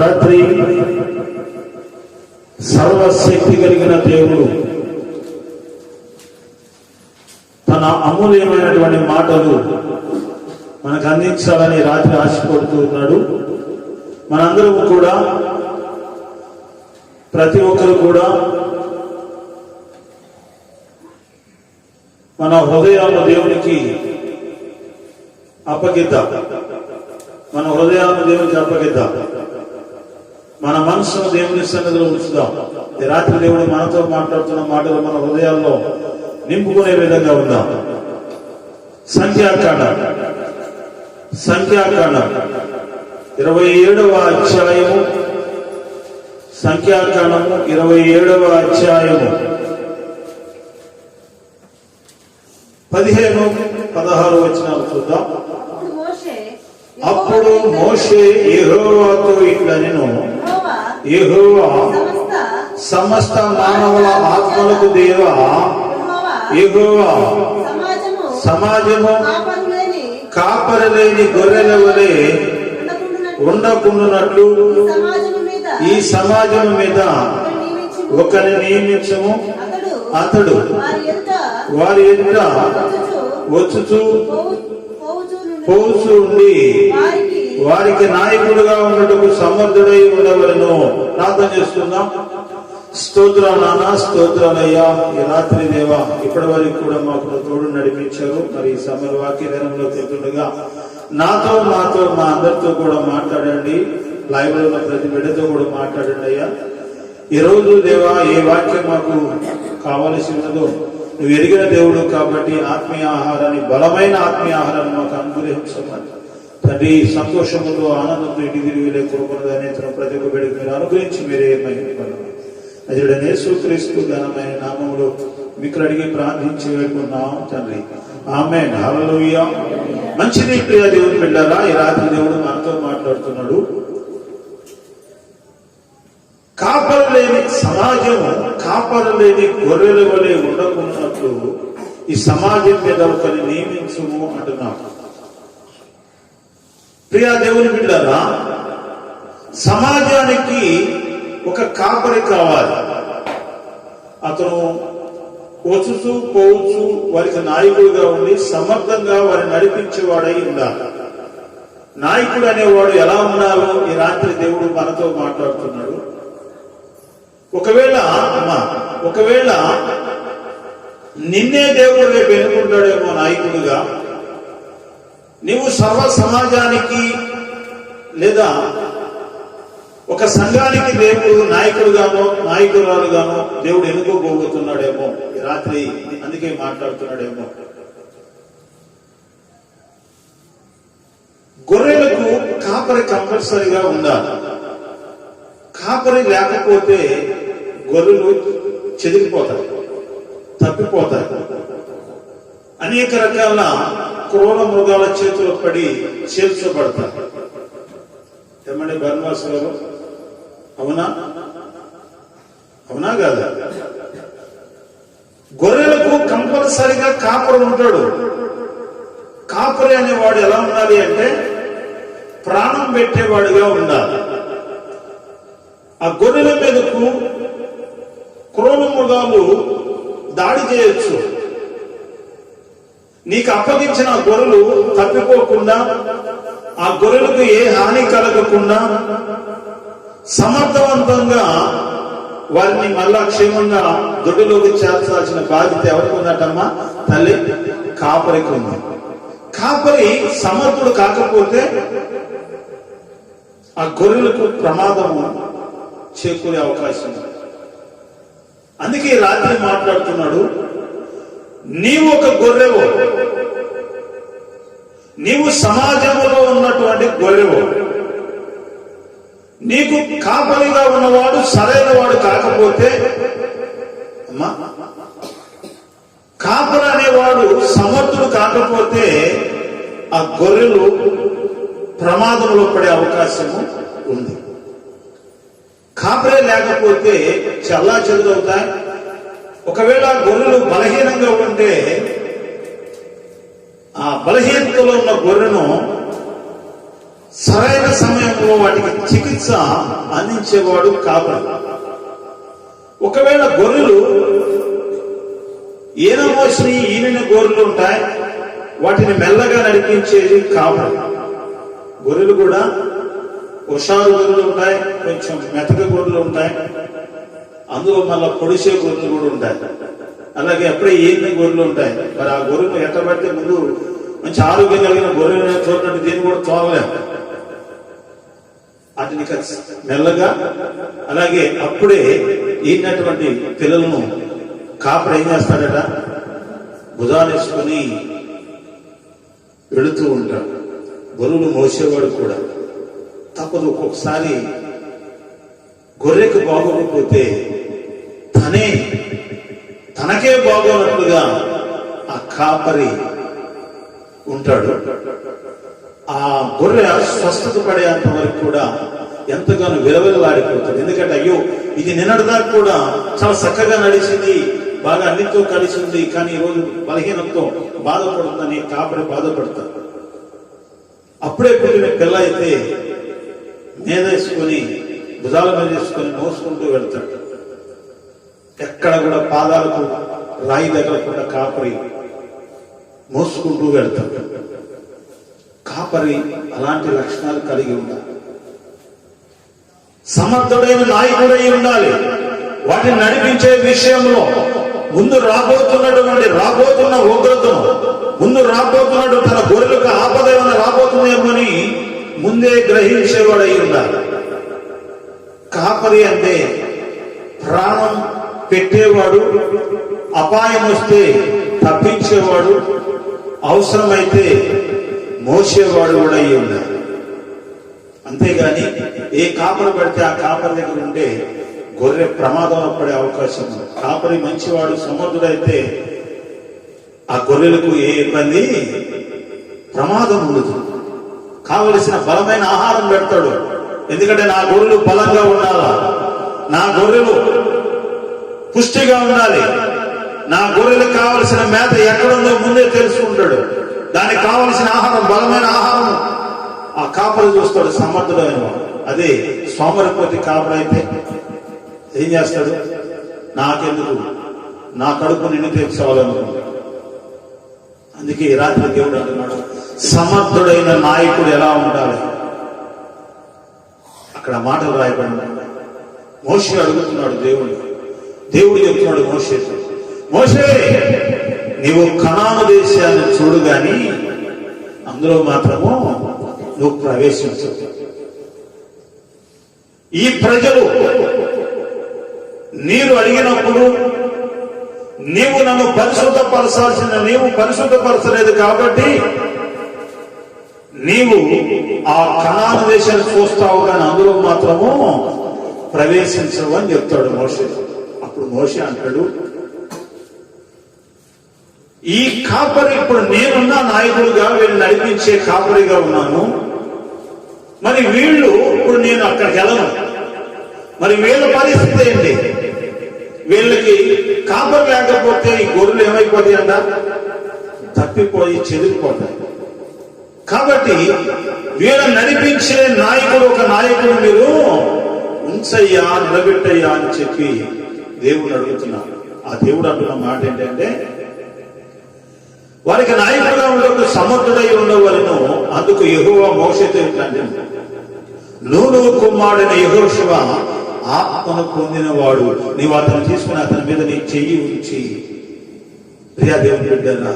రాత్రి సర్వశక్తి కలిగిన దేవుడు తన అమూల్యమైనటువంటి మాటలు మనకు అందించాలని రాత్రి ఆశపడుతూ ఉన్నాడు. మనందరము కూడా, ప్రతి ఒక్కరు కూడా మన హృదయాలను దేవునికి అప్పగిద్దాం. మన హృదయాలను దేవునికి అప్పగిద్దాం. మన మనసును దేవుని సన్నిధిలో ఉంచుదాం. ఈ రాత్రి దేవుడు మనతో మాట్లాడుతున్న మాటలు మన హృదయాల్లో నింపుకునే విధంగా ఉందాం. సంఖ్యాకాండం 27వ అధ్యాయము, సంఖ్యాకాండము 27వ అధ్యాయము 15-16 వచనాలు చూద్దాం. అప్పుడు మోషే యెహోవాతో ఇట్లనెను, యెహోవా సమస్త మానవుల ఆత్మలకు దేవా, యెహోవా సమాజము కాపరలేని గొర్రెల వలె ఉండకుండునట్లు ఈ సమాజం మీద ఒకరిని నియమించము. అతడు వారి ఎదుట వచ్చుచూ పోచు ఉండి వారికి నాయకుడుగా ఉన్నట్టుకు సమర్థుడై ఉండవలను. ప్రార్థన చేస్తున్నాం. స్తోత్రాలు నాన్న, స్తోత్రాలయ్యా. ఈ రాత్రి దేవా ఇప్పటి వరకు కూడా మాకు తోడు నడిపించారు. మరి ఈ సమయ వాక్య దినంలో తింటుండగా నాతో మా అందరితో కూడా మాట్లాడండి. లైవ్ లో ఉన్న ప్రతి బిడ్డతో కూడా మాట్లాడండి అయ్యా. ఈ రోజు దేవా ఏ వాక్యం మాకు కావలసి ఉన్నదో నువ్వు ఎరిగిన దేవుడు కాబట్టి ఆత్మీయ ఆహారాన్ని, బలమైన ఆత్మీయ ఆహారాన్ని మాకు అనుగ్రహించమని తండ్రి. సంతోషముతో ఆనందంతో ఇంటి తిరిగి వెళ్ళే కృపను అనేతను ప్రతి ఒక్క బిడ్డకు మీరు అనుగ్రహించి మీరే మహిమపడండి. అజుడైన యేసుక్రీస్తు ఘనమైన నామములో మీకు అడిగి ప్రార్థించి వేడుకున్నాం తండ్రి. ఆమేన్. హల్లెలూయా. మంచిది ప్రియ దేవుని బిడ్డలారా, ఈ రాత్రి దేవుడు మనతో మాట్లాడుతున్నాడు. కాపరలేని సమాజము కాపరలేని గొర్రెల వలె ఉండకున్నట్లు ఈ సమాజం మీద ఒకరిని నియమించుము అంటున్నాడు. ప్రియా దేవుని బిడ్డలారా, సమాజానికి ఒక కాపరి కావాలి. అతను వచ్చుచూ పోవచ్చు వారికి నాయకుడిగా ఉండి సమర్థంగా వారిని నడిపించేవాడై ఉండాలి. నాయకుడు అనేవాడు ఎలా ఉండాలో ఈ రాత్రి దేవుడు మనతో మాట్లాడుతున్నాడు. ఒకవేళ నిన్నే దేవుడు రేపు ఎన్నుకుంటాడేమో నాయకుడిగా, నీవు సర్వ సమాజానికి లేదా ఒక సంఘానికి దేవుడు నాయకుడుగానో నాయకురాలుగానో దేవుడు ఎన్నుకోబోతున్నాడేమో ఈ రాత్రి. అందుకే మాట్లాడుతున్నాడేమో. గొర్రెలకు కాపరి కంపల్సరిగా ఉండాలి. కాపరి లేకపోతే గొర్రెలు చెదిరిపోతాయి, తప్పిపోతాయి. అనేక రకాల క్రూర మృగాల చేతులు పడి చేల్చబడతాయి. ఏమండి బర్మాస్ గారు, అవునా కాదా? గొర్రెలకు కంపల్సరిగా కాపరి ఉంటాడు. కాపరి అనేవాడు ఎలా ఉండాలి అంటే ప్రాణం పెట్టేవాడుగా ఉండాలి. ఆ గొర్రెల మీదకు క్రూర మృగాలు దాడి చేయొచ్చు. నీకు అప్పగించిన గొర్రెలు తప్పిపోకుండా, ఆ గొర్రెలకు ఏ హాని కలగకుండా సమర్థవంతంగా వారిని మళ్ళా క్షేమంగా దొడ్డిలోకి చేర్చాల్సిన బాధ్యత ఎవరికి ఉందటమ్మా? తల్లి కాపరికి ఉంది. కాపరి సమర్థుడు కాకపోతే ఆ గొర్రెలకు ప్రమాదము చేకూరే అవకాశం ఉంది. అందుకే రాత్రి మాట్లాడుతున్నాడు, నీవు ఒక గొర్రెవు, నీవు సమాజంలో ఉన్నటువంటి గొర్రెవు. నీకు కాపరిగా ఉన్నవాడు సరైన వాడు కాకపోతే, అమ్మా కాపరి అనేవాడు సమర్థుడు కాకపోతే ఆ గొర్రెలు ప్రమాదంలో పడే అవకాశము ఉంది. కాపరే లేకపోతే చల్లా చెదురవుతాయి. ఒకవేళ గొర్రెలు బలహీనంగా ఉంటే ఆ బలహీనతలో ఉన్న గొర్రెను సరైన సమయంలో వాటికి చికిత్స అందించేవాడు కాపరి. ఒకవేళ గొర్రెలు ఈయన మోసిన ఈయన గొర్రెలు ఉంటాయి, వాటిని మెల్లగా నడిపించేది కాపరి. గొర్రెలు కూడా హుషారు గొర్రెలు ఉంటాయి, కొంచెం మెతక గొర్రెలు ఉంటాయి, అందులో మళ్ళా పొడిసే గొర్రెలు కూడా ఉంటాయి. అలాగే అప్పుడే ఈయన గొర్రెలు ఉంటాయి. మరి ఆ గొర్రెలు ఎట్టబడితే ముందు మంచి ఆరోగ్యం కలిగిన గొర్రెలు చూడటం దీన్ని కూడా చూడలేము. వాటిని మెల్లగా అలాగే అప్పుడే ఈనటువంటి పిల్లలను కాపరి ఏం చేస్తాడట, భుజానేసుకొని వెళుతూ ఉంటాడు. గొర్రెలు మోసేవాడు కూడా తప్పదు. ఒక్కొక్కసారి గొర్రెకు బాగోకపోతే తనకే బాగోనట్లుగా ఆ కాపరి ఉంటాడు. ఆ గొర్రె స్వస్థత పడేంత వరకు కూడా ఎంతగానో విలవిలలాడిపోతుంది. ఎందుకంటే అయ్యో ఇది నిన్నటిదాకా కూడా చాలా చక్కగా నడిచింది, బాగా అన్నితో కలిసింది, కానీ ఈరోజు బలహీనంతో బాధపడుతుందని కాపరి బాధపడతాడు. అప్పుడే పుట్టిన పిల్ల అయితే మీదేసుకొని భుజాల మీద వేసుకొని మోసుకుంటూ వెళ్తాడు. ఎక్కడ కూడా పాదాలకు రాయి తగలకుండా కాపరి మోసుకుంటూ వెళ్తాడు. కాపరి అలాంటి లక్షణాలు కలిగి ఉండాలి. సమర్థుడైన నాయకుడై ఉండాలి. వాటిని నడిపించే విషయంలో ముందు రాబోతున్న ఉగ్రతను, ముందు రాబోతున్నాడు తన గొర్రెలకు ఆపద ఏమైనా రాబోతుందేమని ముందే గ్రహించేవాడై ఉండాలి. కాపరి అంటే ప్రాణం పెట్టేవాడు, అపాయం వస్తే తప్పించేవాడు, అవసరమైతే మోసేవాడు కూడా అయి ఉండాలి. అంతేగాని ఏ కాపరి పడితే ఆ కాపరి దగ్గర ఉంటే గొర్రె ప్రమాదంలో పడే అవకాశం ఉంది. కాపరి మంచివాడు, సమర్థుడైతే ఆ గొర్రెలకు ఏ ఇబ్బంది, ప్రమాదం ఉండదు. కావలసిన బలమైన ఆహారం పెడతాడు. ఎందుకంటే నా గొర్రెలు బలంగా ఉండాలా, నా గొర్రెలు పుష్టిగా ఉండాలి, నా గొర్రెలకు కావలసిన మేత ఎక్కడుందో ముందే తెలుసుకుంటాడు. దానికి కావలసిన ఆహారం, బలమైన ఆహారం ఆ కాపరి చూస్తాడు, సమర్థుడైన వాడు. అదే సోమరిపోతి కాపరి అయితే ఏం చేస్తాడు, నాకెందుకు, నా కడుపు నిన్ను తెచ్చుకోవాలనుకుంటాడు. అందుకే ఈ రాత్రి దేవుడు అంటున్నాడు, సమర్థుడైన నాయకుడు ఎలా ఉండాలి. అక్కడ మాటలు రాయబడినాడు. మోషే అడుగుతున్నాడు దేవుడు చెప్తున్నాడు మోషేతో, మోషే నీవు కనాను దేశాన్ని చూడు గాని అందులో మాత్రము నువ్వు ప్రవేశించు. ఈ ప్రజలు నీరు అడిగినప్పుడు నీవు నన్ను పరిశుద్ధపరచాల్సిన, నీవు పరిశుద్ధపరచలేదు కాబట్టి నీవు ఆ కనాను దేశాన్ని చూస్తావు కానీ అందులో మాత్రము ప్రవేశించవు అని చెప్తాడు మోషే. అప్పుడు మోషే అంటాడు, ఈ కాపరి, ఇప్పుడు నేనున్న నాయకుడిగా వీళ్ళు నడిపించే కాపరిగా ఉన్నాను, మరి వీళ్ళు ఇప్పుడు నేను అక్కడికి వెళ్ళను, మరి వీళ్ళ పరిస్థితి ఏంటి? వీళ్ళకి కాపరి లేకపోతే ఈ గొర్రెలు ఏమైపోతాయంట, తప్పిపోయి చెదిరిపోతాయి. కాబట్టి వీళ్ళని నడిపించే నాయకుడు, ఒక నాయకుడు మీరు ఉంచయ్యా, నిలబెట్టయ్యా అని చెప్పి దేవుడు అడుగుతున్నాడు. ఆ దేవుడు అంటున్న మాట ఏంటంటే, వారికి నాయకుడుగా ఉండకు సమర్థుడై ఉండవలను. అందుకు యెహోవా మోషేతో ఏంటంటే, నూను కుమారుడైన యెహోషువ ఆత్మను పొందినవాడు, నీవు అతను తీసుకుని అతని మీద నీ చెయ్యి ఉంచి, ప్రియా దేవుని బిడ్డలా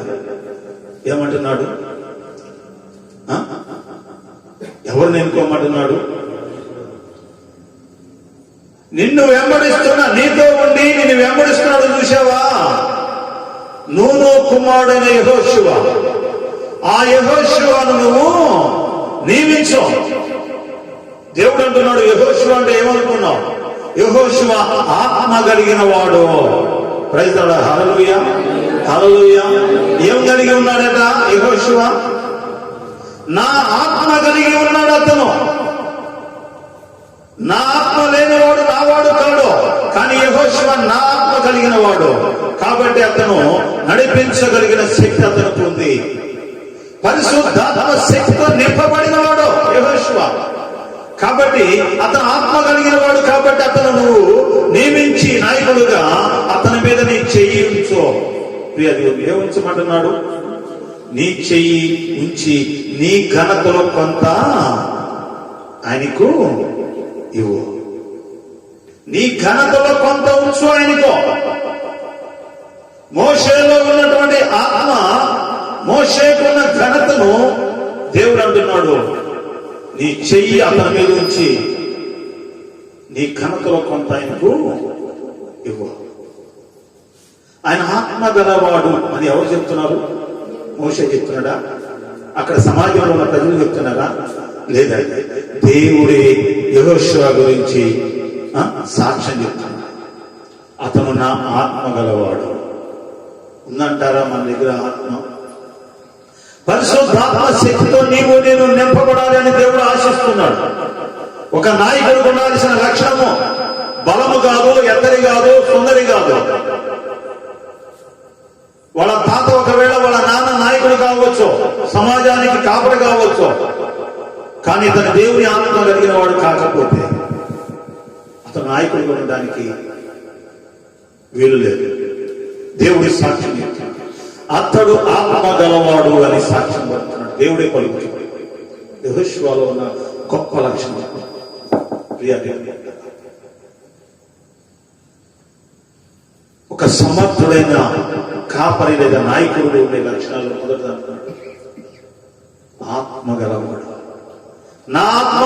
ఏమంటున్నాడు, ఎవరిని ఎన్నుకోమంటున్నాడు? నిన్ను వెంబడిస్తున్నా, నీతో ఉండి నిన్ను వెంబడిస్తున్నాడు చూసావా, నూను కుమారుడైన యెహోషువ. ఆ యెహోషువను నువ్వు నియమించు. దేవుడు అంటున్నాడు, యెహోషువ అంటే ఏమనుకున్నావు? యెహోషువ ఆత్మ కలిగిన వాడు. ప్రైజ్ ది లార్డ్, హల్లెలూయా, హల్లెలూయా. ఏం కలిగి ఉన్నాడట యెహోషువ? నా ఆత్మ కలిగి ఉన్నాడు అతను. నా ఆత్మ లేనివాడు నావాడు కాడు, కానీ యెహోషువ నా ఆత్మ కలిగిన వాడు. కాబట్టి అతను నడిపించగలిగిన శక్తి అతనికి ఉంది. పరిశుద్ధాత్మ శక్తితో నింపబడిన వాడు. యెహోషువ. కాబట్టి అతను ఆత్మ కలిగిన వాడు కాబట్టి అతను నువ్వు నియమించి నాయకుడుగా అతని మీద నీ చెయ్యి ఉంచో. ప్రియ దేవుడు ఏ ఉంచమంటున్నాడు? నీ చెయ్యి ఉంచి నీ ఘనతలో కొంత ఆయనకు ఇవ్వు. నీ ఘనతలో కొంత ఉంచు ఆయనకు. మోషేలో ఉన్నటువంటి ఆత్మ, మోషేకున్న ఘనతను దేవుడు అంటున్నాడు, నీ చెయ్యి అతని మీద ఉంచి నీ ఘనతలో కొంత ఆయనకు ఇవ్వు. ఆయన ఆత్మ గలవాడు అని ఎవరు చెప్తున్నారు? మోషే చెప్తున్నాడా? అక్కడ సమాజంలో ఉన్న ప్రజలు చెప్తున్నారా? లేదా, దేవుడే యెహోషువ గురించి సాక్ష్యం చెప్తున్నాడు. అతను నా ఆత్మ గలవాడు. ఉందంటారా మన దగ్గర ఆత్మ? పరిశుద్ధాత్మ శక్తితో నీవు నేను నింపబడాలి అని దేవుడు ఆశిస్తున్నాడు. ఒక నాయకుడికి ఉండాల్సిన లక్షణము బలము కాదు, ఎత్తరి కాదు, సుందరి కాదు. వాళ్ళ తాత ఒకవేళ వాళ్ళ నాన్న నాయకుడు కావచ్చు, సమాజానికి కాపరి కావచ్చు, కానీ తన దేవుని ఆత్మ కలిగిన వాడు కాకపోతే అతను నాయకుడిగా ఉండడానికి వీలు లేదు. దేవుడి సాక్ష్యం చెప్తున్నాడు, అతడు ఆత్మ గలవాడు అని సాక్ష్యం పడుతున్నాడు. దేవుడే పలుకుతున్నాడు. యెహోషువలో ఉన్న గొప్ప లక్షణం. ప్రియ దేవుని ఒక సమర్థుడైన కాపరి లేదా నాయకుడు ఉండే లక్షణాలు మొదటి అంటున్నాడు, ఆత్మ గలవాడు. నా ఆత్మ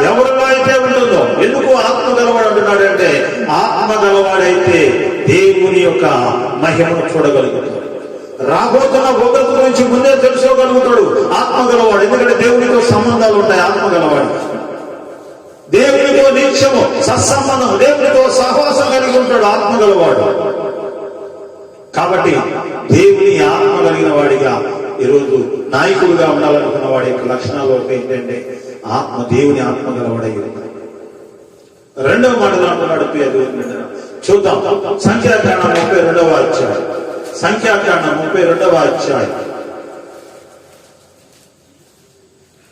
ఎవరిలో అయితే ఉంటుందో, ఎందుకు ఆత్మ గలవాడు అంటున్నాడు అంటే, ఆత్మ గలవాడైతే దేవుని యొక్క మహిమను చూడగలుగుతాడు. రాబోతున్న ఉగ్రత గురించి ముందే తెలుసుకోగలుగుతాడు ఆత్మ గలవాడు. ఎందుకంటే దేవునితో సంబంధాలు ఉంటాయి ఆత్మ గలవాడు. దేవునితో నిత్యము సత్సంబంధం, దేవునితో సహవాసం కలిగి ఉంటాడు ఆత్మ గలవాడు. కాబట్టి దేవుని ఆత్మ కలిగిన వాడిగా ఈరోజు నాయకుడిగా ఉండాలనుకున్న వాడి యొక్క లక్షణాలు ఏంటంటే ఆత్మ, దేవుని ఆత్మ గలవాడై ఉంటాడు. రెండవ మాటలు అంటున్నాడు. చూద్దాం, సంఖ్యాకాండం 32వ అధ్యాయం. సంఖ్యాకాండం 32వ అధ్యాయం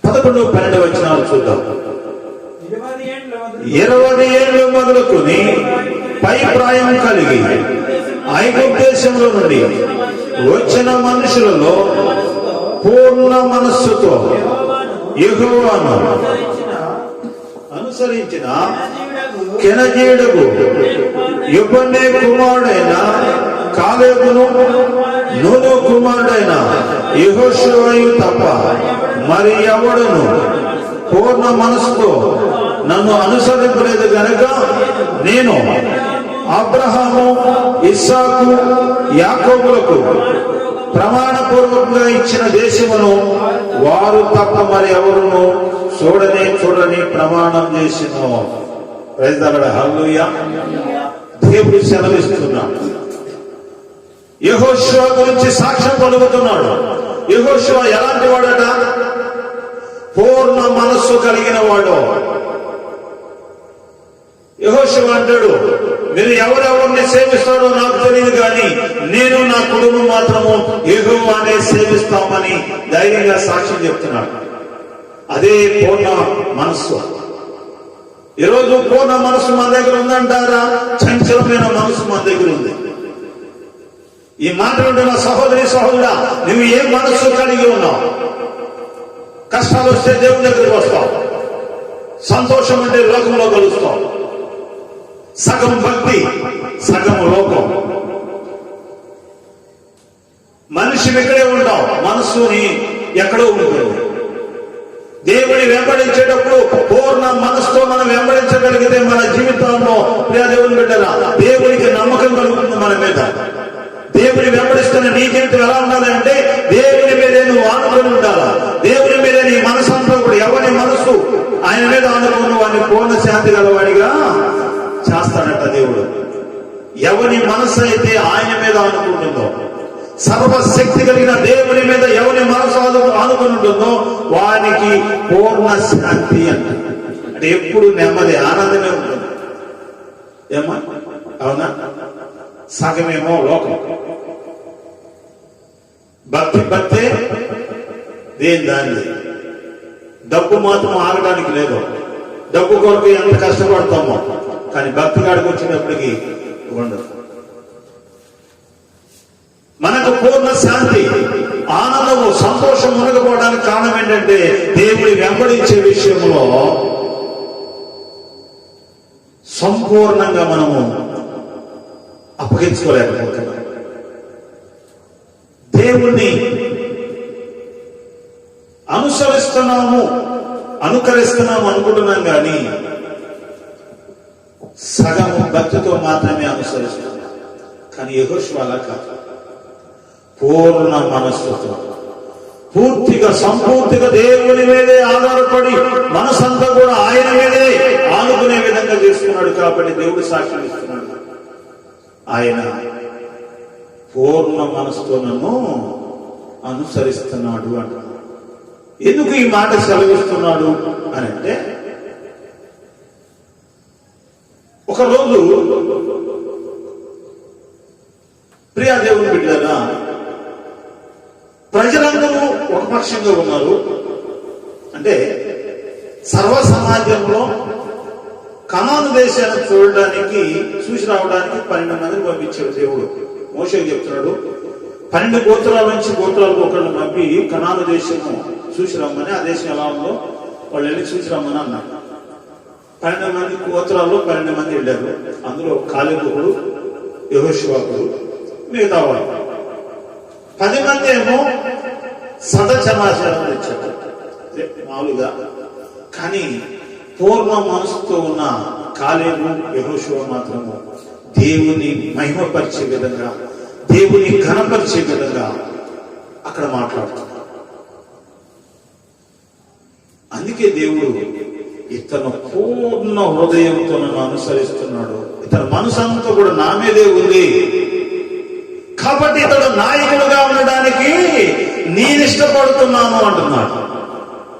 11, 12 వచనాలు చూద్దాం. 20 ఏళ్ళు మొదలుకొని పై ప్రాయం కలిగి ఐగుప్తు దేశంలో నుండి వచ్చిన మనుషులలో పూర్ణ మనస్సుతో యెహోవాను అనుసరించిన కెనజీయుడకు యెఫున్నె కుమారుడైన కాలేబును, నూను కుమారుడైన యెహోషువయు తప్ప మరి ఎవడును పూర్ణ మనసుతో నన్ను అనుసరింపలేదు గనక నేను అబ్రహాము, ఇస్సాకు, యాకోబులకు ప్రమాణపూర్వకంగా ఇచ్చిన దేశమును వారు తప్ప మరి ఎవరును చూడని ప్రమాణం చేసిను. హల్లెలూయా. దేవుడు సెలవిస్తున్నాడు. యెహోషువ గురించి సాక్ష్యం పలుకుతున్నాడు. యెహోషువ ఎలాంటి వాడట? పూర్ణ మనస్సు కలిగిన వాడు. యెహోషువ అంటాడు, మీరు ఎవరెవరిని సేవిస్తారో నాకు తెలియదు, కానీ నేను నా కుటుంబం మాత్రము యెహోవానే సేవిస్తామని ధైర్యంగా సాక్ష్యం చెప్తున్నాడు. అదే పూర్ణ మనస్సు. ఈరోజు పూర్ణ మనస్సు మన దగ్గర ఉందంటారా? చంచలమైన మనస్సు మన దగ్గర ఉంది. ఈ మాట ఉంటున్న సహోదరి సహోదరుడా, నువ్వు ఏ మనస్సు కలిగి ఉన్నావు? కష్టాలు వస్తే దేవుని దగ్గరికి వస్తావు, సంతోషం అంటే లోకంలో కలుస్తావు. సగం భక్తి, సగం లోకం. మనిషి ఇక్కడే ఉంటావు, మనస్సుని ఎక్కడో ఉంటుంది. దేవుని వెంబడించేటప్పుడు పూర్ణ మనసుతో మనం వెంబడించగలిగితే మన జీవితంలో ప్రియ దేవుని బిడ్డలా దేవునికి నమ్మకం కలుగుతుంది మన మీద. దేవుని వెంబడిస్తున్న నీ జీవితం ఎలా ఉండాలి అంటే, దేవుని మీదే నువ్వు ఆనుకొని ఉండాలా. దేవుని మీదే నీ మనసంతా కూడా, ఎవరి మనసు ఆయన మీద ఆనుకున్న వాడిని పూర్ణ శాంతి గలవాడిగా చేస్తాడట దేవుడు. ఎవరి మనసు అయితే ఆయన మీద ఆనుకుంటుందో, సర్వశక్తి కలిగిన దేవుని మీద ఎవరి మనసు ఆనుకుని ఉంటుందో వానికి పూర్ణ శాంతి అంటే ఎప్పుడు నెమ్మది, ఆనందమే ఉంటుంది. ఏమా అవునా? సగమేమో లోకం, భక్తే దేని దాన్ని. డబ్బు మాత్రం ఆగడానికి లేదు. డబ్బు కొరకు ఎంత కష్టపడతామో, కానీ భక్తి కాడికి వచ్చినప్పటికీ ఉండదు. మనకు పూర్ణ శాంతి, ఆనందము, సంతోషం మునగపోవడానికి కారణం ఏంటంటే దేవుని వెంబడించే విషయంలో సంపూర్ణంగా మనము అప్పగించుకోలేకపోతున్నాం. దేవుణ్ణి అనుకరిస్తున్నాము అనుకుంటున్నాం, కానీ సగము భక్తితో మాత్రమే అనుసరిస్తున్నాం. కానీ యెహోషువ అలా కాదు. పూర్ణ మనస్సుతో, పూర్తిగా సంపూర్తిగా దేవుని మీదే ఆధారపడి మనసంతా కూడా ఆయన మీదే ఆనుకునే విధంగా చేసుకున్నాడు. కాబట్టి దేవుడు సాక్ష్యం ఇస్తున్నాడు, ఆయన పూర్ణ మనసుతో నన్ను అనుసరిస్తున్నాడు అంటున్నాడు. ఎందుకు ఈ మాట సెలవిస్తున్నాడు అని అంటే, ఒకరోజు ప్రియా దేవుని బిడ్డలారా, ప్రజలందరూ ఒక పక్షంగా ఉన్నారు. అంటే సర్వ సమాజంలో కనాను దేశాన్ని చూసి రావడానికి 12 మందిని పంపించాడు దేవుడు. మోషేకి చెప్తున్నాడు, 12 గోత్రాల నుంచి గోత్రాలకు ఒకళ్ళు పంపి కనాను దేశము చూసి రమ్మని, ఆ దేశం ఎలా ఉందో వాళ్ళు వెళ్ళి చూసి రమ్మని అన్నాడు. 12 మంది గోత్రాల్లో 12 మంది వెళ్ళారు. అందులో కాలేబుడు, యెహోషువకుడు, మిగతా వాళ్ళు 10 మంది ఏమో సమాచారం తెచ్చారు మామూలుగా. కానీ పూర్ణ మనసుతో ఉన్న కాలేబు, యెహోషువ మాత్రము దేవుని మహిమపరిచే విధంగా, దేవుని ఘనపరిచే విధంగా అక్కడ మాట్లాడుతున్నారు. అందుకే దేవుడు ఇతను పూర్ణ హృదయంతో నన్ను అనుసరిస్తున్నాడు, ఇతని మనసంతా కూడా నా మీదే ఉంది, కాబట్టి ఇతడు నాయకుడుగా ఉండడానికి నేను ఇష్టపడుతున్నాను అంటున్నాడు.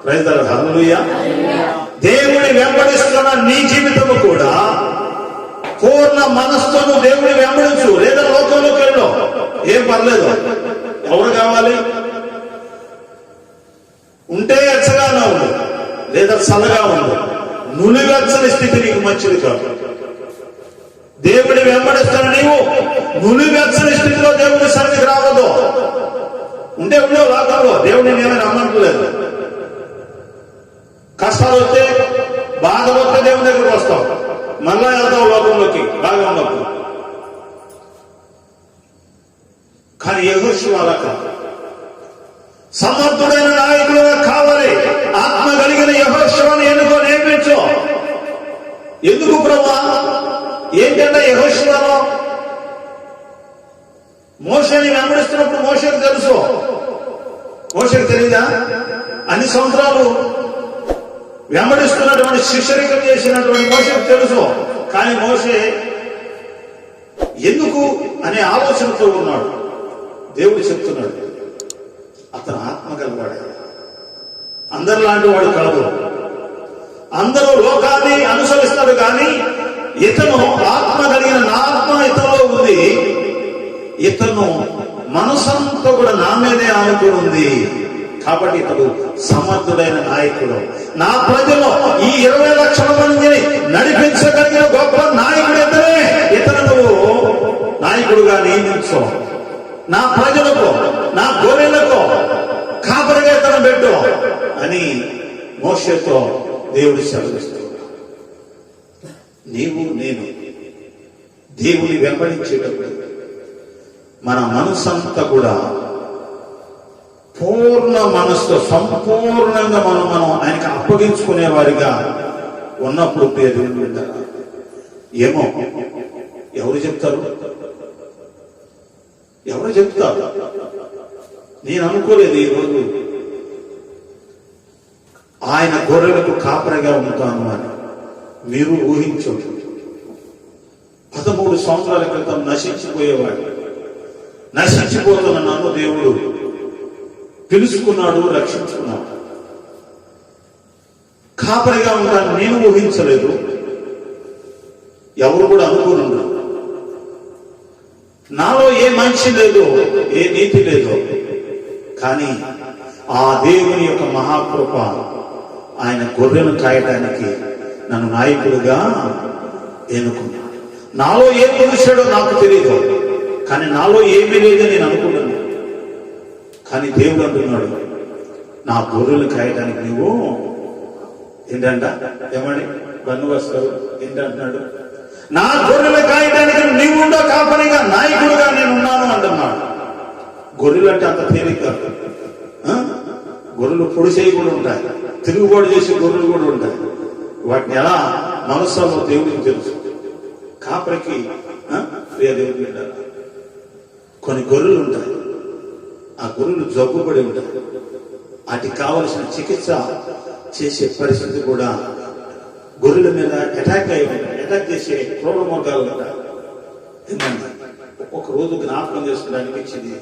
ప్రైజ్ ది లార్డ్, హల్లెలూయా. దేవుని వెంబడిస్తున్న నీ జీవితము కూడా పూర్ణ మనసుతో దేవుని వెంబడించు, లేదా లోకంలోకి వెళ్ళు, ఏం పర్లేదు. ఎవరు కావాలి? ఉంటే ఎచ్చగానే ఉండు, లేదా చల్లగా ఉండు. నులివెచ్చని స్థితి నీకు మంచిది కాదు. దేవుని వెంబడిస్తున్న నీవు నులివెచ్చని స్థితిలో దేవుని సన్నిధికి రావద్దు. ఉంటే ఉండవు లోకంలో, దేవుడిని ఏమైనా రమ్మంటలేదు. కష్టాలు వస్తే, బాధలు వస్తే దేవుని దగ్గరికి వస్తావు, మళ్ళా వెళ్తావు లోకంలోకి బాగా ఉన్నప్పుడు. కానీ యెహోషువ అలా కాదు. సమర్థుడైన నాయకుడుగా కావాలి. ఆత్మ కలిగిన యెహోషువను ఎన్నుకో, నేర్పించు. ఎందుకు ప్రభువా? ఏంటంటే యెహోషువలో మోషేని వెంబడిస్తున్నప్పుడు మోషేకు తెలుసు. మోషేకు తెలీదా? అన్ని సంవత్సరాలు వెంబడిస్తున్నటువంటి శిష్యరికం చేసినటువంటి మోషేకు తెలుసు. కానీ మోషే ఎందుకు అనే ఆలోచనతో ఉన్నాడు. దేవుడు చెప్తున్నాడు, అతను ఆత్మ గలవాడే, అందరిలాంటి వాడు కాదు. అందరూ లోకాన్ని అనుసరిస్తారు, కానీ ఇతను ఆత్మ కలిగిన, నా ఆత్మ ఇతనిలో ఉంది, ఇతను మనసంతా కూడా నా మీదే ఆనుకుని ఉంది. కాబట్టి ఇతడు సమర్థుడైన నాయకుడు. నా ప్రజలు ఈ 20 లక్షల మందిని నడిపించగలిగిన గొప్ప నాయకుడు ఇతనే. ఇతను నువ్వు నాయకుడుగా నియమించు. నా ప్రజలకు, నా గొర్రెలకు కాపరిగా ఇతను పెట్టు అని మోషేతో దేవుడు సెలవిస్తున్నాడు. నీవు నేను దేవుని వెంబడించేటప్పుడు మన మనసంతా కూడా పూర్ణ మనసుతో సంపూర్ణంగా మనం ఆయనకి అప్పగించుకునే వారిగా ఉన్నప్పుడు దేవుని వింటారా? ఏమో ఎవరు చెప్తారు? నేను అనుకోలేదు ఈరోజు ఆయన గొర్రెలకు కాపరిగా ఉంటాను అని. మీరు ఊహించండి. 13 సంవత్సరాల క్రితం నశించిపోయేవాడు, నశించిపోతున్న నన్ను దేవుడు పిలుచుకున్నాడు, రక్షించుకున్నాడు. కాపరిగా ఉంటాను నేను ఊహించలేదు, ఎవరు కూడా అనుకోనున్నారు. నాలో ఏ మంచి లేదు, ఏ నీతి లేదు, కానీ ఆ దేవుని యొక్క మహాకృప ఆయన గొర్రెను కాయటానికి నన్ను నాయకుడిగా ఎన్నుకున్నాడు. నాలో ఏం చూశాడో నాకు తెలియదు, కానీ నాలో ఏమీ లేదని నేను అనుకున్నాను. కానీ దేవుడు అంటున్నాడు, నా గొర్రెలు కాయటానికి నువ్వు ఏంటంట, ఏమని బన్ను వస్తారు ఏంటంటున్నాడు, నా గొర్రెలు కాయటానికి నీవుండో కాపరిగా నాయకుడుగా నేను ఉన్నాను అంటున్నాడు. గొర్రెలు అంటే అంత తేలిక, గొర్రెలు పొడిసేవి కూడా ఉంటాయి, తిరుగుబాటు చేసే గొర్రెలు కూడా ఉంటాయి. వాటిని ఎలా మనసులో దేవుడికి తెలుసు. కాపరికి దేవుడికి కొన్ని గొర్రెలు ఉంటాయి, ఆ గొర్రెలు జబ్బుపడి ఉంటాయి, వాటికి కావలసిన చికిత్స చేసే పరిస్థితి కూడా గొర్రెల మీద అటాక్ చేసే క్రూర మార్గాలు ఉంటాయి. ఏంటంటే ఒక్కొక్క రోజు జ్ఞాపకం చేసుకుని అనిపించింది,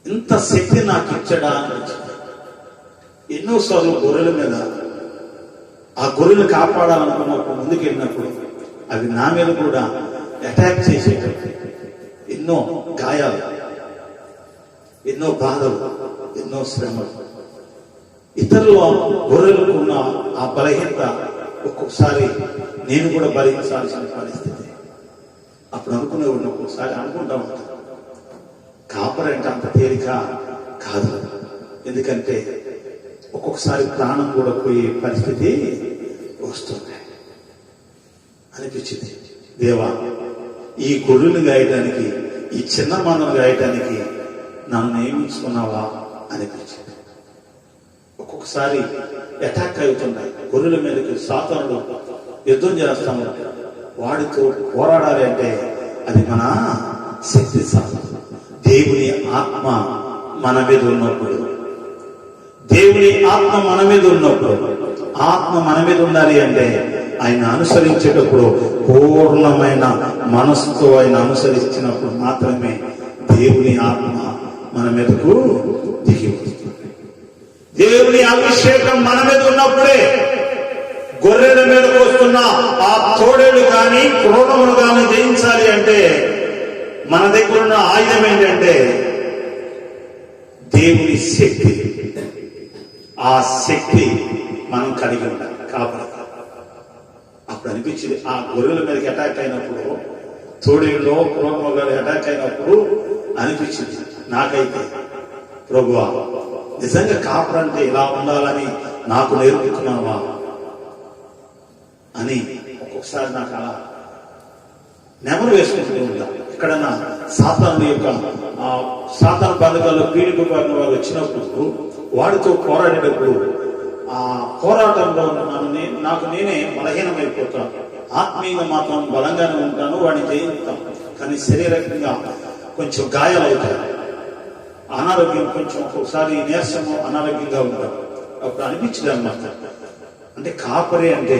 ఇంత శక్తి నాకు ఇచ్చడా అనిపించింది. ఎన్నోసార్లు గొర్రెల మీద, ఆ గొర్రెలు కాపాడాలనుకున్నప్పుడు ముందుకు వెళ్ళినప్పుడు అవి నా మీద కూడా అటాక్ చేసేటప్పుడు ఎన్నో గాయాలు, ఎన్నో బాధలు, ఎన్నో శ్రమలు. ఇతరుల గొర్రెలకు ఉన్న ఆ బలహీనత ఒక్కొక్కసారి నేను కూడా భరించాల్సిన పరిస్థితి. అప్పుడు ఒక్కొక్కసారి అనుకుంటా ఉంటాను, కాపరి అంటే అంత తేలిక కాదు. ఎందుకంటే ఒక్కొక్కసారి ప్రాణం కూడా పోయే పరిస్థితి వస్తుంది. అనిపించింది, దేవా ఈ గొర్రెలు గాయటానికి, ఈ చిన్న మానవులు గాయటానికి నన్ను నియమించుకున్నావా అనిపించింది. ఒక్కొక్కసారి అటాక్ అవుతున్నాయి గొర్రెల మీదకి, సాతానుడు యుద్ధం చేస్తాము. వాడితో పోరాడాలి అంటే అది మన శక్తి సాధన. దేవుని ఆత్మ మన మీద ఉన్నప్పుడు, దేవుని ఆత్మ మన మీద ఉన్నప్పుడు, ఆత్మ మన మీద ఉండాలి అంటే ఆయన అనుసరించేటప్పుడు పూర్ణమైన మనసుతో ఆయన అనుసరించినప్పుడు మాత్రమే దేవుని ఆత్మ మన మీదకు దిగి వస్తుంది. దేవుని అభిషేకం మన మీద ఉన్నప్పుడే గొర్రెల మీదకు వస్తున్న ఆ తోడేలు కానీ క్రోధములు కానీ జయించాలి అంటే మన దగ్గర ఉన్న ఆయుధం ఏంటంటే దేవుని శక్తి. ఆ శక్తి మనం కలిగి ఉండాలి. కాబట్టి అప్పుడు అనిపించింది, ఆ గొర్రెల మీదకి అటాక్ అయినప్పుడు, తోడేళ్ళు క్రోధములు కానీ అటాక్ అయినప్పుడు అనిపించింది నాకైతే, ప్రభువా నిజంగా కాపరంటే ఇలా ఉండాలని నాకు నేర్పుతున్నావా అని ఒక్కొక్కసారి నాకు అలా నెమరు వేసుకుంటూ ఉంటాను. ఎక్కడన్నా సాతాను యొక్క సాతాను బంధకాల్లో పీడిపడిన వారు వచ్చినప్పుడు, వాడితో పోరాడేటప్పుడు ఆ పోరాటంలో నాకు నేనే బలహీనమైపోతాను. ఆత్మీయంగా మాత్రం బలంగానే ఉంటాను, వాడిని జయిస్తాను. కానీ శరీరకంగా కొంచెం గాయాలు అవుతాయి, అనారోగ్యం, కొంచెం ఒక్కొక్కసారి నీరసము, అనారోగ్యంగా ఉంటాం. అప్పుడు అనిపించింది అన్నమాట, అంటే కాపరి అంటే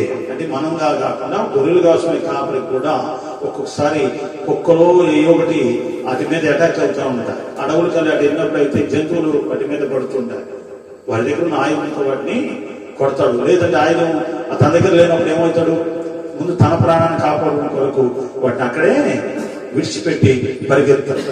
మనంగా కాకుండా గొర్రెలు కాసుకునే కాపరి కూడా ఒక్కొక్కసారి కుక్కలో ఏ ఒకటి వాటి మీద అటాక్ అవుతూ ఉంటాయి. అడవులు కలిగి అటు వెళ్ళినప్పుడు అయితే జంతువులు వాటి మీద పడుతుంటాయి. వాడి దగ్గర ఉన్న ఆయుధంతో వాటిని కొడతాడు. లేదంటే ఆయుధం తన దగ్గర లేనప్పుడు ఏమవుతాడు, ముందు తన ప్రాణాన్ని కాపాడడం కొరకు వాటిని అక్కడే విడిచిపెట్టి పరిగెత్తాడు.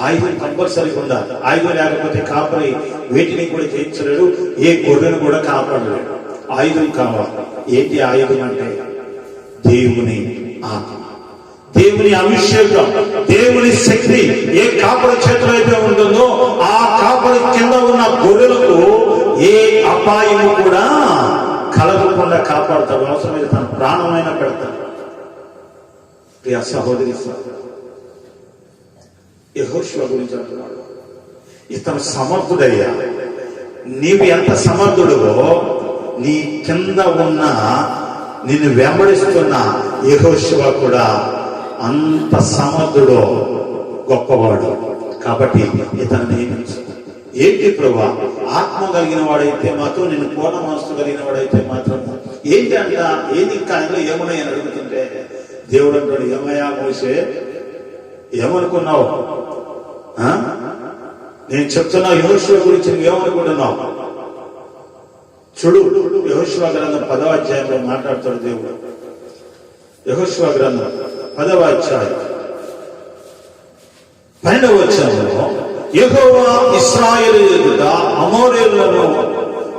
ఆయుధం కంపల్సరీగా ఉండాలి. ఆయుధం లేకపోతే కాపరి వేటిని కూడా జయించలేడు, ఏ గొర్రెను కూడా కాపాడలేడు. ఆయుధం కావాలి. ఏంటి ఆయుధం అంటే దేవుని ఆత్మ, దేవుని అభిషేకం, దేవుని శక్తి. ఏ కాపరి చేతిలో అయితే ఉంటుందో ఆ కాపరి కింద ఉన్న గొర్రెలకు ఏ అపాయము కూడా కలగకుండా కాపాడుతాడు. అవసరమైతే తన ప్రాణమైన పెడతాడు. ప్రియ సహోదరి, యెహోషువ గురించి అంటున్నాడు, ఇతను సమర్థుడయ్యా. నీవు ఎంత సమర్థుడువో నీ కింద ఉన్న నిన్ను వెంబడిస్తున్న యెహోషువ కూడా అంత సమర్థుడో, గొప్పవాడు. కాబట్టి ఇతను నియమించు. ఏంటి ప్రభువా, ఆత్మ కలిగిన వాడైతే మాత్రం, నిన్ను పూర్ణ మనస్సు కలిగిన వాడైతే మాత్రం ఏంటి అంట, ఏది కాయలో ఏమున్నాయని అడుగుతుంటే దేవుడు అంటాడు, ఏమయ్యా మోసే, ఏమనుకున్నావు? నేను చెప్తున్నా యెహోషువ గురించి నువ్వేమనుకుంటున్నావు? చూడు, యెహోషువ గ్రంథం 10వ అధ్యాయంలో మాట్లాడతాడు దేవుడు. యెహోషువ గ్రంథం 10వ అధ్యాయం 12వ వచనంలో, యెహోవా ఇశ్రాయేలు ఎదుట అమోరీయులను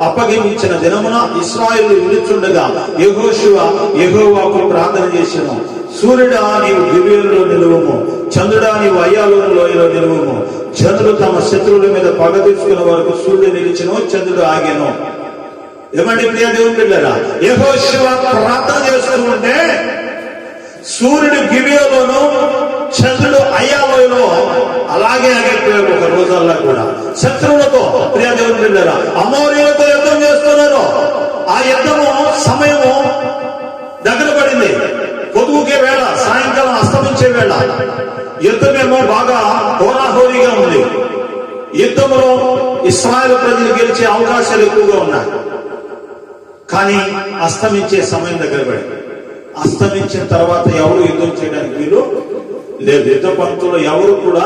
అప్పగించిన దినమున ఇశ్రాయేలు నిలుచుండగా యెహోషువ యెహోవాకు ప్రార్థన చేసెను. సూర్యుడా నీవు గిబియోనులో నిలువుము, చంద్రుడా నీవు అయ్యాలోను లోయలో నిలువుము. చంద్రుడు తమ శత్రువుల మీద పగ తీర్చుకున్న వరకు సూర్యుడు నిలిచెను, చంద్రుడు ఆగెను. ఏమంటే ప్రియ దేవుని బిడ్డలారా, యెహోషువ ప్రార్థన చేస్తూ ఉంటే సూర్యుడు గిబియోలోను, చంద్రుడు అయ్యాలోయలో అలాగే ఆగిపోయారు. ఒక రోజుల్లో కూడా శత్రువులతో, ప్రియ దేవుని బిడ్డలారా, అమోరీయులతో యుద్ధం చేస్తున్నారు. ఆ యుద్ధము సమయము దగ్గర పడింది. పొదుగుకే వేళ, సాయంకాలం అస్తమించే వేళ. యుద్ధమేమో బాగా హోరాహోరీగా ఉంది. యుద్ధంలో ఇశ్రాయేలు ప్రజలు గెలిచే అవకాశాలు ఎక్కువగా ఉన్నాయి. కానీ అస్తమించే సమయం దగ్గర పడింది. అస్తమించిన తర్వాత ఎవరు యుద్ధం చేయడానికి వీలు లేదు. యుద్ధ పంక్తుల్లో ఎవరు కూడా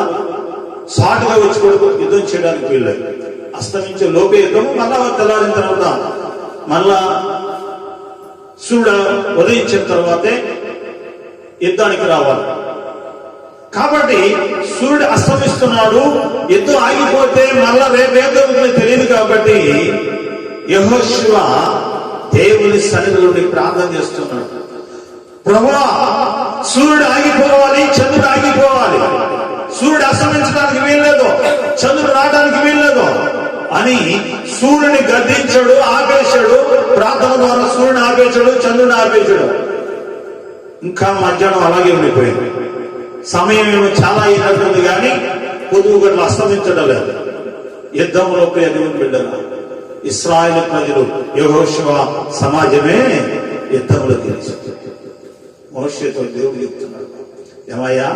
సాటుగా వచ్చి కూడా యుద్ధం చేయడానికి వీల్లేదు. అస్తమించే లోపే యుద్ధము. మళ్ళా తెల్లారిన తర్వాత మళ్ళా సూర్యుడు ఉదయించిన తర్వాతే యుద్ధానికి రావాలి. కాబట్టి సూర్యుడు అస్తమిస్తున్నాడు, యుద్ధం ఆగిపోతే మళ్ళా రేపేం జరుగుతుందో తెలియదు. కాబట్టి యెహోషువ దేవుని సన్నిధి నుండి ప్రార్థన చేస్తున్నాడు. ప్రభువా, సూర్యుడు ఆగిపోవాలి, చంద్రుడు ఆగిపోవాలి. సూర్యుడు అస్తమించడానికి వీల్లేదు, చంద్రుడు రావడానికి వీల్లేదు అని సూర్యుని గద్దించాడు, ఆపేశాడు. ప్రార్థన ద్వారా సూర్యుని ఆపేశాడు, చంద్రుని ఆపేశాడు. ఇంకా మధ్యాహ్నం అలాగే ఉండిపోయింది. సమయం ఏమో చాలా అయినట్టుంది, కానీ పొదుగు గట్ల అస్తమించడం లేదు. యుద్ధంలో దేవుని బిడ్డలు ఇశ్రాయేలు ప్రజలు, యెహోషువ సమాజమే యుద్ధంలో గెలిచింది. మోషేతో దేవుడు చెప్తున్నాడు, ఏమయ్యా,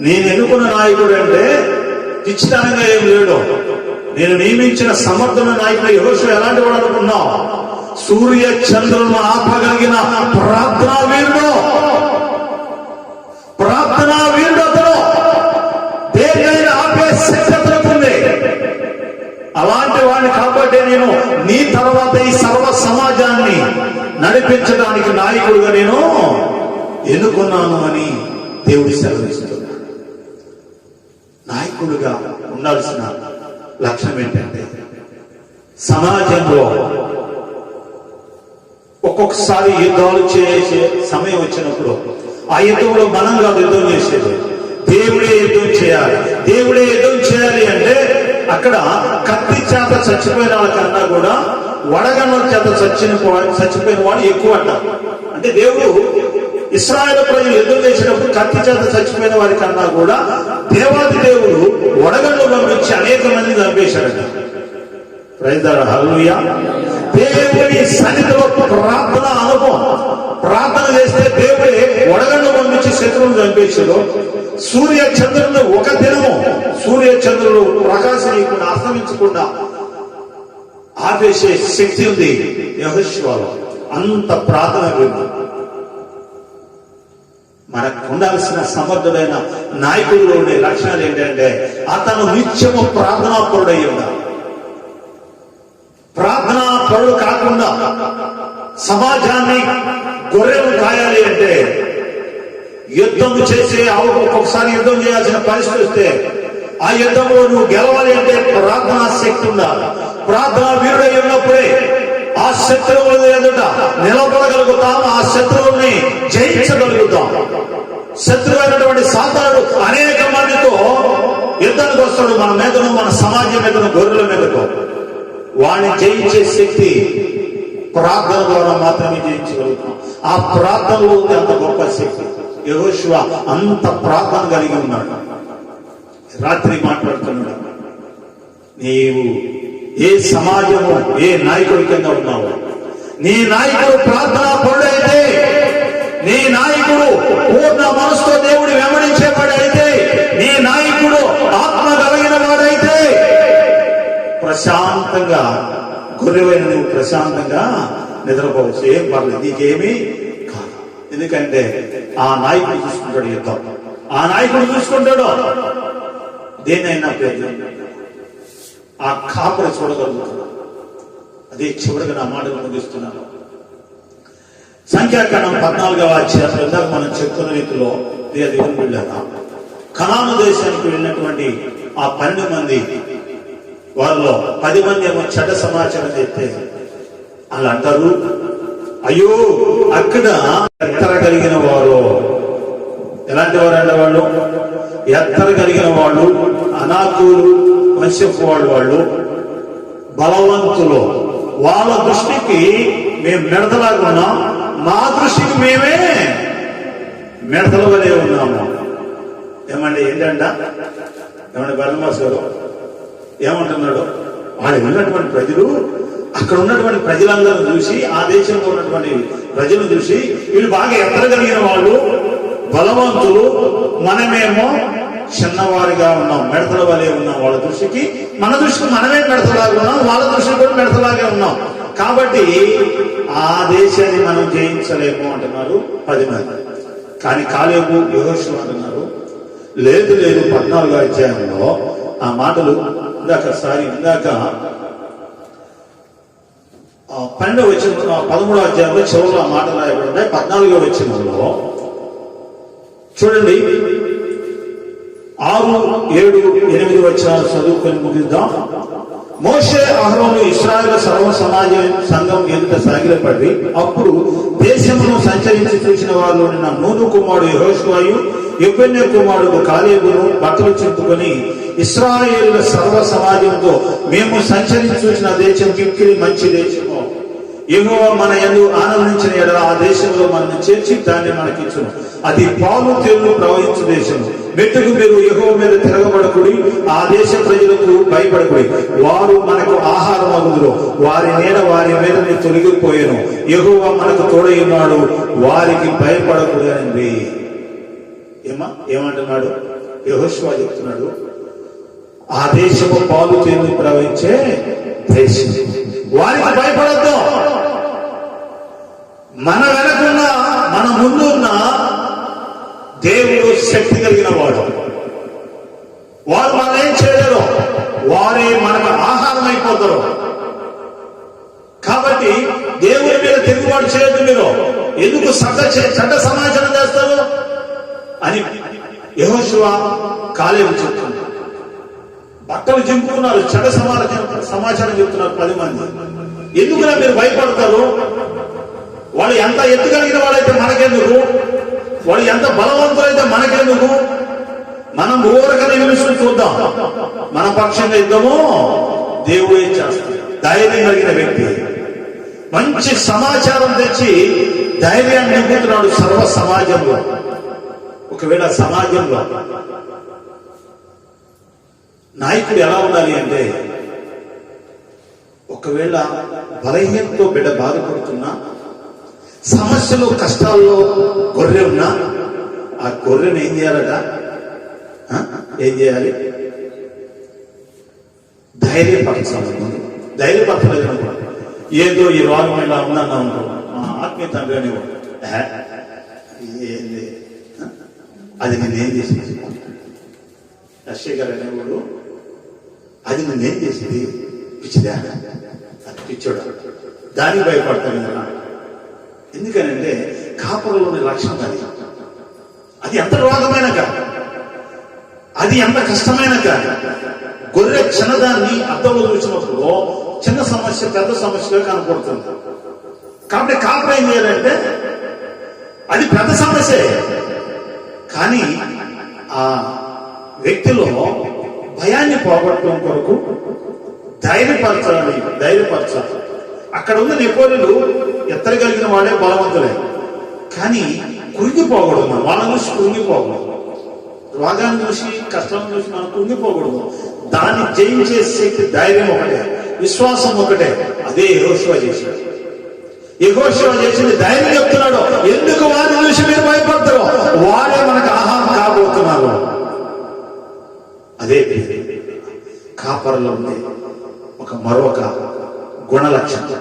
నేను ఎన్నుకున్న నాయకుడు అంటే పిచ్చితనంగా ఏం లేడు. నేను నియమించిన సమర్థమైన నాయకుడు యెహోషువ ఎలాంటి వాడు అనుకున్నావు? సూర్య చంద్రులను ఆపగలిగిన ప్రార్థనా వీరుడు. ప్రార్థనా వీరుడు అతను. దేన్నైనా ఆపే శక్తి అతనికి ఉంది. అలాంటి వాడిని కాబట్టి నేను నీ తర్వాత ఈ సర్వ సమాజాన్ని నడిపించడానికి నాయకుడుగా నేను ఎన్నుకున్నాను అని దేవుడి సెలవిస్తున్నాడు. నాయకుడుగా ఉండాల్సిన లక్ష్యం ఏంటంటే, సమాజంలో ఒక్కొక్కసారి యుద్ధాలు చేసే సమయం వచ్చినప్పుడు ఆ యుద్ధంలో మనం కాదు యుద్ధం చేసేది, దేవుడే యుద్ధం చేయాలి. దేవుడే యుద్ధం చేయాలి అంటే అక్కడ కత్తి చేత చచ్చిపోయిన వాళ్ళకన్నా కూడా వడగన్న చేత చచ్చిపోయిన వాడు ఎక్కువ అంటారు. అంటే దేవుడు ఇశ్రాయేలు ప్రజలు యుద్ధం చేసినప్పుడు కత్తి చేత చచ్చిపోయిన వారి కన్నా కూడా దేవాది దేవుడు వడగళ్ళు పంపించి అనేక మంది చంపేశాడట. హల్లెలూయా. దేవుని సన్నిధిలో ప్రార్థన అనుభవం. ప్రార్థన చేస్తే దేవుడే వడగళ్ళు పంపించి శత్రువును చంపేశాడు. సూర్య చంద్రులు ఒక దినము సూర్య చంద్రులు ప్రకాశనీయకుండా, అస్తమించకుండా ఆపేసే శక్తి ఉంది యెహోషువలో. అంత ప్రార్థన విన్నా. మనకు ఉండాల్సిన సమర్థుడైన నాయకుడిలో ఉండే లక్షణాలు ఏంటంటే, అతను నిత్యము ప్రార్థనా పరుడై ఉండాలి. ప్రార్థనా పరుడు కాకుండా సమాజాన్ని గొర్రెలు కాయాలి అంటే యుద్ధం చేసే ఒక్కొక్కసారి యుద్ధం చేయాల్సిన పరిస్థితి వస్తే ఆ యుద్ధంలో నువ్వు గెలవాలి అంటే ప్రార్థనా శక్తి ఉండాలి. ప్రార్థనా వీరుడై ఉన్నప్పుడే ఆ శత్రువుల ఎదుట నిలబడగలుగుతాం, ఆ శత్రువుల్ని జయించగలుగుతాం. శత్రువైనటువంటి సాతానుడు అనేక మందితో యుద్ధానికి వస్తాడు, మన మీదను, మన సమాజం మీదను, గొర్రెల మీదకు. వాడిని జయించే శక్తి ప్రార్థన ద్వారా మాత్రమే జయించగలుగుతాం. ఆ ప్రార్థనలో అంత గొప్ప శక్తి. యెహోషువ అంత ప్రార్థన కలిగి ఉన్నాడు. రాత్రి మాట్లాడుతున్నాడు, నీవు ఏ సమాజము, ఏ నాయకుడి కింద ఉన్నావు? నీ నాయకుడు ప్రార్థనా పరుడైతే, నీ నాయకుడు పూర్ణ మనసుతో దేవుడు వెంబడించేవాడైతే, నీ నాయకుడు ఆత్మ కలిగిన వాడైతే ప్రశాంతంగా, గొర్రెవైన నువ్వు ప్రశాంతంగా నిద్రపోవచ్చు. ఏం పర్లేదు, నీకేమీ కాదు. ఎందుకంటే ఆ నాయకుడు చూసుకుంటాడు యుద్ధం. ఆ నాయకుడు చూసుకుంటాడు. దేనైనా పేరు ఆ కాపురి చూడగలుగుతున్నాడు. అదే చివరిగా నా మాటలు ముగిస్తున్నాను. సంఖ్యాకాండం 14వ అధ్యాయంలో మనం చెప్తున్న రీతిలో దేవుని బిడ్డగా కనాను దేశానికి వెళ్ళినటువంటి ఆ 12 మంది వారిలో 10 మంది ఏమో చెడ్డ సమాచారం చెప్తే వాళ్ళు అంటారు, అయ్యో అక్కడ ఎత్తరగలిగిన వారు. ఎలాంటి వారు అంటే వాళ్ళు ఎత్తరగలిగిన వాళ్ళు, అనాథులు, వంశపు వాళ్ళు బలవంతులు. వాళ్ళ దృష్టికి మేము మిడతలాగా ఉన్నాం, మా దృష్టికి మేమే మిడతల వలె ఉన్నాము. ఏమండి ఏమంటే బర్ణమాస్ గారు ఏమంటున్నాడు, వాళ్ళు ఉన్నటువంటి ప్రజలు, అక్కడ ఉన్నటువంటి ప్రజలందరూ చూసి, ఆ దేశంలో ఉన్నటువంటి ప్రజలు చూసి, వీళ్ళు బాగా ఎత్తరగలిగిన వాళ్ళు, బలవంతులు, మనమేమో చిన్నవారిగా ఉన్నాం, మిడతల వలె ఉన్నాం. వాళ్ళ దృష్టికి మన దృష్టికి మనమే మిడతలాగా ఉన్నాం, వాళ్ళ దృష్టికి కూడా మిడతలాగే ఉన్నాం. కాబట్టి ఆ దేశాన్ని మనం జయించలేము అంటున్నారు 10 మంది. కానీ కాలేబు, యెహోషువ అంటున్నారు, లేదు 14వ అధ్యాయంలో ఆ మాటలు ఇందాక 12వ వచనంలో, 13వ అధ్యాయంలో చివరిలో ఆ మాటలు రాయబడి ఉన్నాయి. 14వ వచనంలో చూడండి, 6, 7, 8 వచనాలు చదువుకొని ముగిద్దాం. మోషే అహరోను ఇశ్రాయేలు సర్వ సమాజ సంఘం ఎదుట సాగిలపడి, అప్పుడు దేశమును సంచరించి చూసిన వారిలో నిన్న నూను కుమారుడు యెహోషువయు, యెఫున్నె కుమారుడు కాలేబును బట్టలు చింపుకొని ఇశ్రాయేలుల సర్వ సమాజంతో, మేము సంచరించి చూసిన దేశం మిక్కిలి మంచి దేశము, యెహోవా మన యందు ఆనందించిన ఎడల ఆ దేశంలో మనల్ని చేర్చి దాన్ని మనకిచ్చును. అది పాలు తేళ్లు ప్రవహించు దేశము. మెట్టుకు మీరు యెహోవా మీద తిరగబడకుడి, ఆ దేశ ప్రజలకు భయపడకుడి. వారు మనకు ఆహారం అగుదురు, వారి నీడ వారి మీద తొలగిపోయాను. యెహోవా మనకు తోడై ఉన్నాడు, వారికి భయపడకుడి అని ఏమంటున్నాడు యెహోషువ చెప్తున్నాడు. ఆ దేశము పాలు తేళ్లు ప్రవహించే దేశం, వారికి భయపడద్దు. మన వెనకున్న, మన ముందున్న దేవుడు శక్తి కలిగిన వాడు. వారు మనం ఏం చేయలేరు, వారే మనకు ఆహారం అయిపోతారు. కాబట్టి దేవుడి మీద తిరుగుబాటు చేయొద్దు. మీరు ఎందుకు చెడ్డ సమాచారం చేస్తారు అని యెహోషువ కాలేబు చెప్తున్నారు. బట్టలు చింపుకున్నారు, చెడ్డ సమాచారం చెప్తున్నారు 10 మంది. ఎందుకులా మీరు భయపడతారు? వాళ్ళు ఎంత ఎత్తుగలిగిన వాళ్ళైతే మనకెందుకు, వాళ్ళు ఎంత బలవంతులైతే మనకెందుకు? మనం ఊరకనే నిమిషం చూద్దాం, మన పక్షంగా యుద్ధము దేవుడే చేస్తాడు. ధైర్యం కలిగిన వ్యక్తి మంచి సమాచారం తెచ్చి ధైర్యాన్ని నింపుతున్నాడు సర్వ సమాజంలో. ఒకవేళ సమాజంలో నాయకుడు ఎలా ఉండాలి అంటే, ఒకవేళ బలహీనతో బిడ్డ బాధపడుతున్నా, సమస్యలు కష్టాల్లో గొర్రె ఉన్నా, ఆ గొర్రెను ఏం చేయాలట? ఏం చేయాలి? ధైర్యపరచాలి. ధైర్యపరచలేదు అనుకో, ఏదో ఈ రోగం ఇలా ఉందన్నా అనుకో, మా ఆత్మీయ తండ్రి అనేవాడు, ఏంది అది నేనేం చేసింది? రష్య గారు అనేవాడు, అది నేనేం చేసింది? పిచ్చిదా? అది పిచ్చోడు, దానికి భయపడతాను కదా. ఎందుకనంటే కాపురలోని లక్షణం అది. అది ఎంత రోగమైన కాదు, అది ఎంత కష్టమైన కాదు. గొర్రె చిన్నదాన్ని అద్దంలో చూసినప్పుడు చిన్న సమస్య పెద్ద సమస్యగా కనపడుతుంది. కాబట్టి కాపుర ఏం చేయాలంటే, అది పెద్ద సమస్య, కానీ ఆ వ్యక్తిలో భయాన్ని పోగొట్టడం కొరకు ధైర్యపరచాలి. అక్కడ ఉన్న నెపోలియన్లు ఎత్తరగలిగిన వాళ్ళే, బలవంతులే, కానీ కృంగిపోకూడదు. వాళ్ళని చూసి కృంగిపోకూడదు. రోగాన్ని చూసి, కష్టాలను చూసి మనం కృంగిపోకూడదు. దాన్ని జయించే శక్తి, ధైర్యం ఒకటే, విశ్వాసం ఒకటే. అదే యెహోషువ చేశాడు. యెహోషువ చేసింది ధైర్యం చెప్తున్నాడు. ఎందుకు వారిని చూసి మీరు భయపడతారు? వారే మనకు ఆహారం కాబోతున్నారు. అదే కాపర్లో ఉంది మరొక గుణ లక్షణం.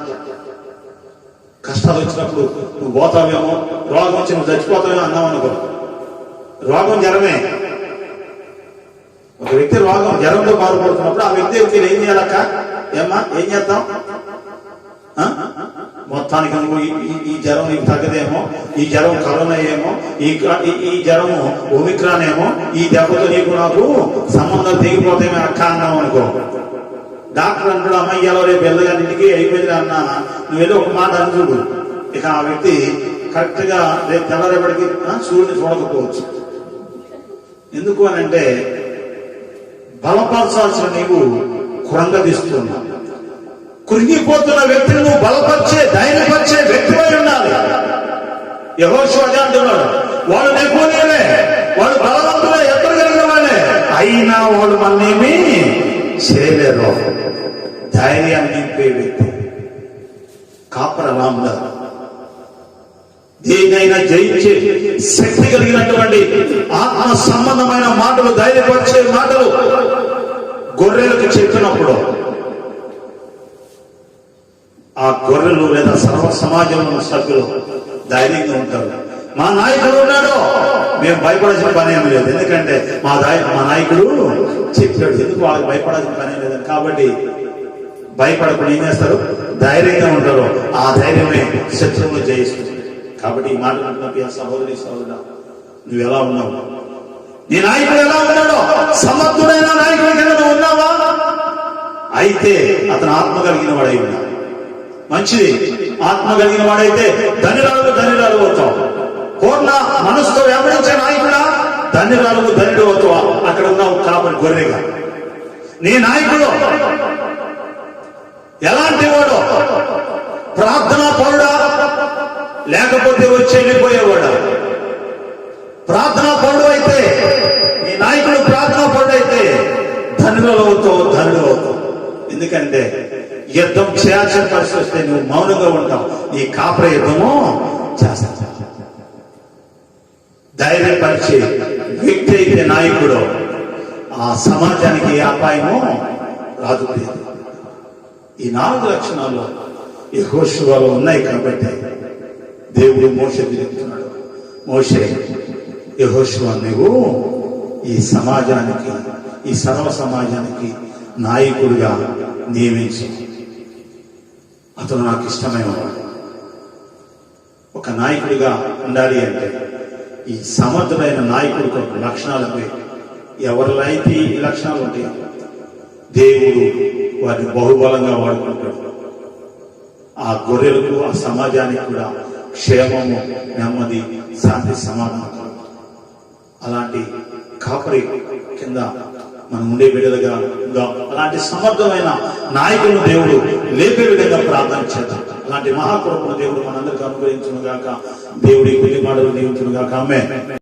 కష్టాలు వచ్చినప్పుడు నువ్వు పోతావేమో, రోగం వచ్చి నువ్వు చచ్చిపోతావేమో అన్నావు అనుకో, రోగం జ్వరమే. ఒక వ్యక్తి జ్వరంతో బాధపడుతున్నప్పుడు ఆ వ్యక్తి ఏం చేయాలక్క? ఏం చేద్దాం? మొత్తానికి నువ్వు ఈ జ్వరం నీకు తగ్గదేమో, ఈ జ్వరం కరోనా ఏమో, ఈ జ్వరము ఒమిక్రాన్ ఏమో, ఈ దెబ్బతో నీకు నాకు సంబంధాలు తెగిపోతామో అక్క అన్నావు అనుకో, డాక్టర్ అంటాడు, అమ్మాయి రేపు వెళ్ళగారింటికి అయిపోయింది అన్న, నువ్వు వెళ్ళి ఒక మాట అని చూడు. ఇక ఆ వ్యక్తి కరెక్ట్ గా రేపు తెల్లరేపటికి సూర్యుని చూడకపోవచ్చు. ఎందుకు అని అంటే బలపరచాల్సిన నీవు కురంగదీస్తున్నావు. కురిగిపోతున్న వ్యక్తిని నువ్వు బలపరిచే, ధైర్యపరిచే వ్యక్తిపై ఉండాలి. యెహోషువ అంటున్నాడు, వాళ్ళు నెపోలియనే, వాళ్ళు బలవంతులే, ఎక్కడ కలిగిన వాళ్ళే, అయినా వాళ్ళు మనమేమి చేయలేరు. ధైర్యాన్ని నింపే వ్యక్తి కాపరి అలా ఉండాలి. దేనైనా జయించే శక్తి కలిగినటువంటి ఆత్మ సంబంధమైన మాటలు, ధైర్యపరిచే మాటలు గొర్రెలకు చెప్పినప్పుడు ఆ గొర్రెలు లేదా సర్వ సమాజంలో సభ్యులు ధైర్యంగా ఉంటారు. మా నాయకుడు ఉన్నాడు, మేము భయపడాల్సిన పని ఏమి లేదు, ఎందుకంటే మా నాయకుడు చెప్పాడు. ఎందుకు వాళ్ళకి భయపడాల్సిన పని లేదని. కాబట్టి భయపడకుండా ఏం చేస్తారు, ధైర్యంగా ఉంటారు. ఆ ధైర్యమే శత్రువులు జయిస్తుంది. కాబట్టి ఈ మాట అంటున్నప్పుడు సహోదరి సహోదరుడా, నువ్వు ఎలా ఉన్నావు? నీ నాయకుడు ఎలా ఉన్నాడో, సమర్థుడైన నాయకుడి కింద నువ్వు ఉన్నావా? అయితే అతను ఆత్మ కలిగిన వాడై ఉన్నాడు. మంచిది, ఆత్మ కలిగిన వాడైతే ధనిరాలు అవుతావు. పూర్ణ మనసుతో వెంబడించే నాయకుడా, ధనిడు అవుతావా? అక్కడ ఉన్నావు కాబట్టి గొర్రెగా. నీ నాయకుడు ఎలాంటి వాడు? ప్రార్థనా పరుడా, లేకపోతే వచ్చి వెళ్ళిపోయేవాడా? ప్రార్థనా పరుడు అయితే, నీ నాయకుడు ప్రార్థనా పరుడు అయితే ధనుడు అవుతావు. ఎందుకంటే యుద్ధం చేయాల్సిన పరిస్థితి వస్తే నువ్వు మౌనంగా ఉంటావు. ఈ కాపర యుద్ధము చేస్తా. ధైర్యపరిచే వ్యక్తి అయితే నాయకుడు, ఆ సమాజానికి ఏ అపాయము రాదు. ఈ 4 లక్షణాలు యెహోషువలో ఉన్నాయి. కాబట్టి దేవుడు మోషే తిరుగుతున్నాడు, మోషే యెహోషువ నువ్వు ఈ సమాజానికి, ఈ సర్వ సమాజానికి నాయకుడిగా నియమించి, అతను నాకు ఇష్టమైన వాడు. ఒక నాయకుడిగా ఉండాలి అంటే ఈ సమర్థుడైన నాయకుడికి ఒక లక్షణాలపై ఎవరిలో అయితే ఈ లక్షణాలు ఉంటాయి, దేవుడు వాటిని బహుబలంగా వాడుకుంటాడు. ఆ గొర్రెలకు, ఆ సమాజానికి కూడా క్షేమము, నెమ్మది, శాంతి, సమాధానం. అలాంటి కాపరి కింద మనం ఉండే బిడ్డలుగా ఉందాం. అలాంటి సమర్థమైన నాయకులను దేవుడు లేపే విధంగా ప్రార్థన చేద్దాం. అలాంటి మహాకృపను దేవుడు మనందరికీ అనుగ్రహించును గాక. దేవుడి కొద్ది మాటలు దీవించును గాక. ఆమేన్.